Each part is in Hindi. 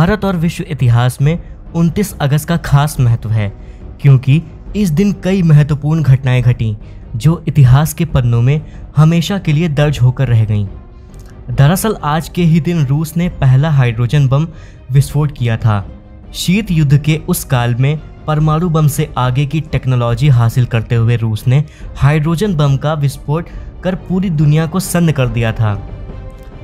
भारत और विश्व इतिहास में 29 अगस्त का खास महत्व है, क्योंकि इस दिन कई महत्वपूर्ण घटनाएं घटीं जो इतिहास के पन्नों में हमेशा के लिए दर्ज होकर रह गईं। दरअसल आज के ही दिन रूस ने पहला हाइड्रोजन बम विस्फोट किया था। शीत युद्ध के उस काल में परमाणु बम से आगे की टेक्नोलॉजी हासिल करते हुए रूस ने हाइड्रोजन बम का विस्फोट कर पूरी दुनिया को सन्न कर दिया था।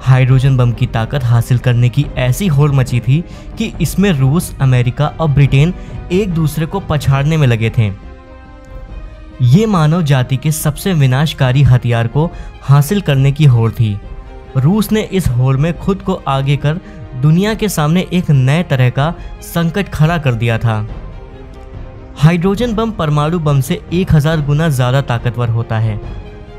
हाइड्रोजन बम की ताकत हासिल करने की ऐसी होड़ मची थी कि इसमें रूस, अमेरिका और ब्रिटेन एक दूसरे को पछाड़ने में लगे थे। ये मानव जाति के सबसे विनाशकारी हथियार को हासिल करने की होड़ थी। रूस ने इस होड़ में खुद को आगे कर दुनिया के सामने एक नए तरह का संकट खड़ा कर दिया था। हाइड्रोजन बम परमाणु बम से 1000 गुना ज़्यादा ताकतवर होता है।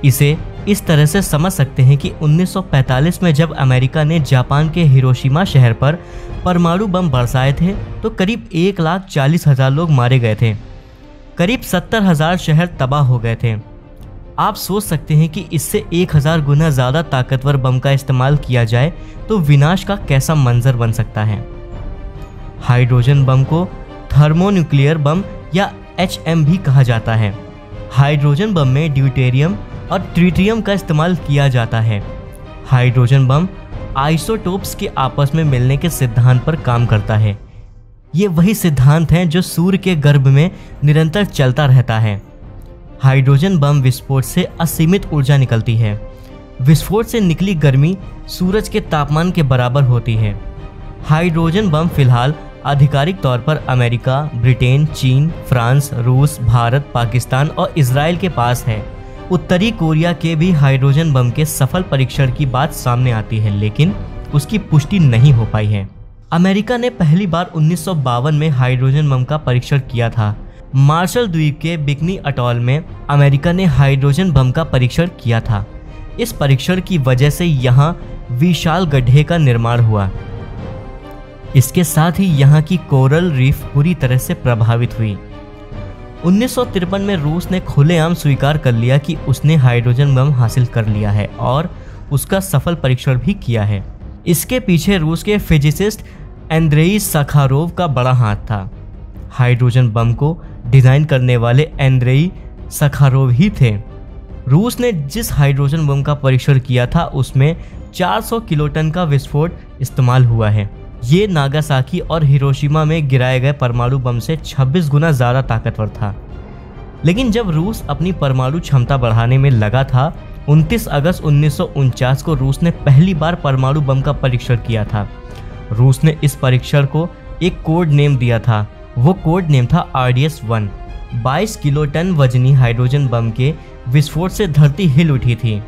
इसे इस तरह से समझ सकते हैं कि 1945 में जब अमेरिका ने जापान के हिरोशिमा शहर पर परमाणु बम बरसाए थे तो करीब 1,40,000 लोग मारे गए थे। करीब 70,000 शहर तबाह हो गए थे। आप सोच सकते हैं कि इससे 1000 गुना ज़्यादा ताकतवर बम का इस्तेमाल किया जाए तो विनाश का कैसा मंजर बन सकता है। हाइड्रोजन बम को थर्मोन्यूक्लियर बम या HM भी कहा जाता है। हाइड्रोजन बम में ड्यूटेरियम और ट्रिटियम का इस्तेमाल किया जाता है। हाइड्रोजन बम आइसोटोप्स के आपस में मिलने के सिद्धांत पर काम करता है। ये वही सिद्धांत हैं जो सूर्य के गर्भ में निरंतर चलता रहता है। हाइड्रोजन बम विस्फोट से असीमित ऊर्जा निकलती है। विस्फोट से निकली गर्मी सूरज के तापमान के बराबर होती है। हाइड्रोजन बम फिलहाल आधिकारिक तौर पर अमेरिका, ब्रिटेन, चीन, फ्रांस, रूस, भारत, पाकिस्तान और इजराइल के पास है। उत्तरी कोरिया के भी हाइड्रोजन बम के सफल परीक्षण की बात सामने आती है, लेकिन उसकी पुष्टि नहीं हो पाई है। अमेरिका ने पहली बार 1952 में हाइड्रोजन बम का परीक्षण किया था। मार्शल द्वीप के बिकनी अटॉल में अमेरिका ने हाइड्रोजन बम का परीक्षण किया था। इस परीक्षण की वजह से यहाँ विशाल गड्ढे का निर्माण हुआ। इसके साथ ही यहाँ की कोरल रीफ पूरी तरह से प्रभावित हुई। 1953 में रूस ने खुलेआम स्वीकार कर लिया कि उसने हाइड्रोजन बम हासिल कर लिया है और उसका सफल परीक्षण भी किया है। इसके पीछे रूस के फिजिसिस्ट एंद्रेई सखारोव का बड़ा हाथ था। हाइड्रोजन बम को डिज़ाइन करने वाले एंद्रेई सखारोव ही थे। रूस ने जिस हाइड्रोजन बम का परीक्षण किया था उसमें 400 किलोटन का विस्फोट इस्तेमाल हुआ है। ये नागासाकी और हिरोशिमा में गिराए गए परमाणु बम से 26 गुना ज़्यादा ताकतवर था। लेकिन जब रूस अपनी परमाणु क्षमता बढ़ाने में लगा था, 29 अगस्त 1949 को रूस ने पहली बार परमाणु बम का परीक्षण किया था। रूस ने इस परीक्षण को एक कोड नेम दिया था। वो कोड नेम था RDS-1। 22 किलोटन वजनी हाइड्रोजन बम के विस्फोट से धरती हिल उठी थी।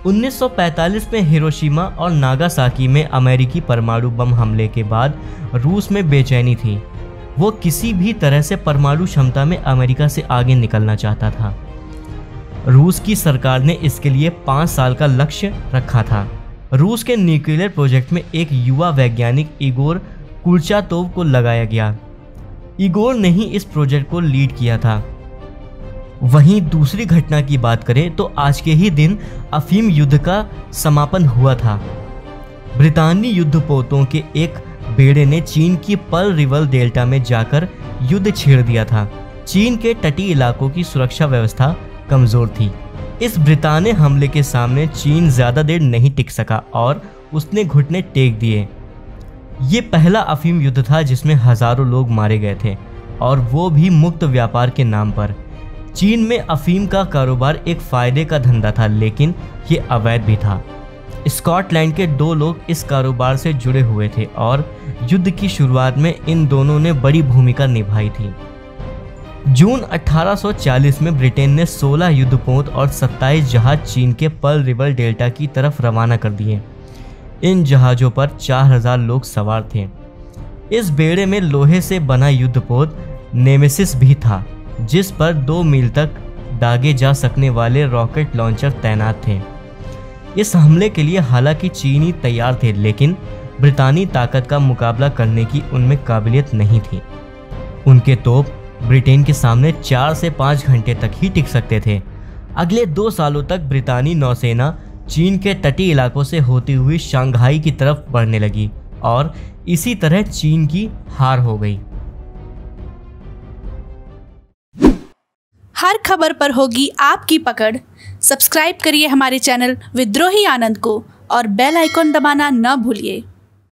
1945 में हिरोशिमा और नागासाकी में अमेरिकी परमाणु बम हमले के बाद रूस में बेचैनी थी। वो किसी भी तरह से परमाणु क्षमता में अमेरिका से आगे निकलना चाहता था। रूस की सरकार ने इसके लिए 5 साल का लक्ष्य रखा था। रूस के न्यूक्लियर प्रोजेक्ट में एक युवा वैज्ञानिक इगोर कुर्चातोव को लगाया गया। इगोर ने ही इस प्रोजेक्ट को लीड किया था। वहीं दूसरी घटना की बात करें तो आज के ही दिन अफीम युद्ध का समापन हुआ था। ब्रितानी युद्धपोतों के एक बेड़े ने चीन की पर्ल रिवर डेल्टा में जाकर युद्ध छेड़ दिया था। चीन के तटीय इलाकों की सुरक्षा व्यवस्था कमजोर थी। इस ब्रितानी हमले के सामने चीन ज्यादा देर नहीं टिक सका और उसने घुटने टेक दिए। ये पहला अफीम युद्ध था जिसमें हजारों लोग मारे गए थे, और वो भी मुक्त व्यापार के नाम पर। चीन में अफीम का कारोबार एक फायदे का धंधा था, लेकिन ये अवैध भी था। स्कॉटलैंड के 2 लोग इस कारोबार से जुड़े हुए थे और युद्ध की शुरुआत में इन दोनों ने बड़ी भूमिका निभाई थी। जून 1840 में ब्रिटेन ने 16 युद्धपोत और 27 जहाज चीन के पर्ल रिवर डेल्टा की तरफ रवाना कर दिए। इन जहाज़ों पर 4000 लोग सवार थे। इस बेड़े में लोहे से बना युद्धपोत नेमेसिस भी था, जिस पर 2 मील तक दागे जा सकने वाले रॉकेट लॉन्चर तैनात थे। इस हमले के लिए हालांकि चीनी तैयार थे, लेकिन ब्रितानी ताकत का मुकाबला करने की उनमें काबिलियत नहीं थी। उनके तोप ब्रिटेन के सामने 4 से 5 घंटे तक ही टिक सकते थे। अगले 2 सालों तक ब्रितानी नौसेना चीन के तटीय इलाकों से होती हुई शंघाई की तरफ बढ़ने लगी और इसी तरह चीन की हार हो गई। हर खबर पर होगी आपकी पकड़। सब्सक्राइब करिए हमारे चैनल विद्रोही आनंद को और बेल आइकॉन दबाना न भूलिए।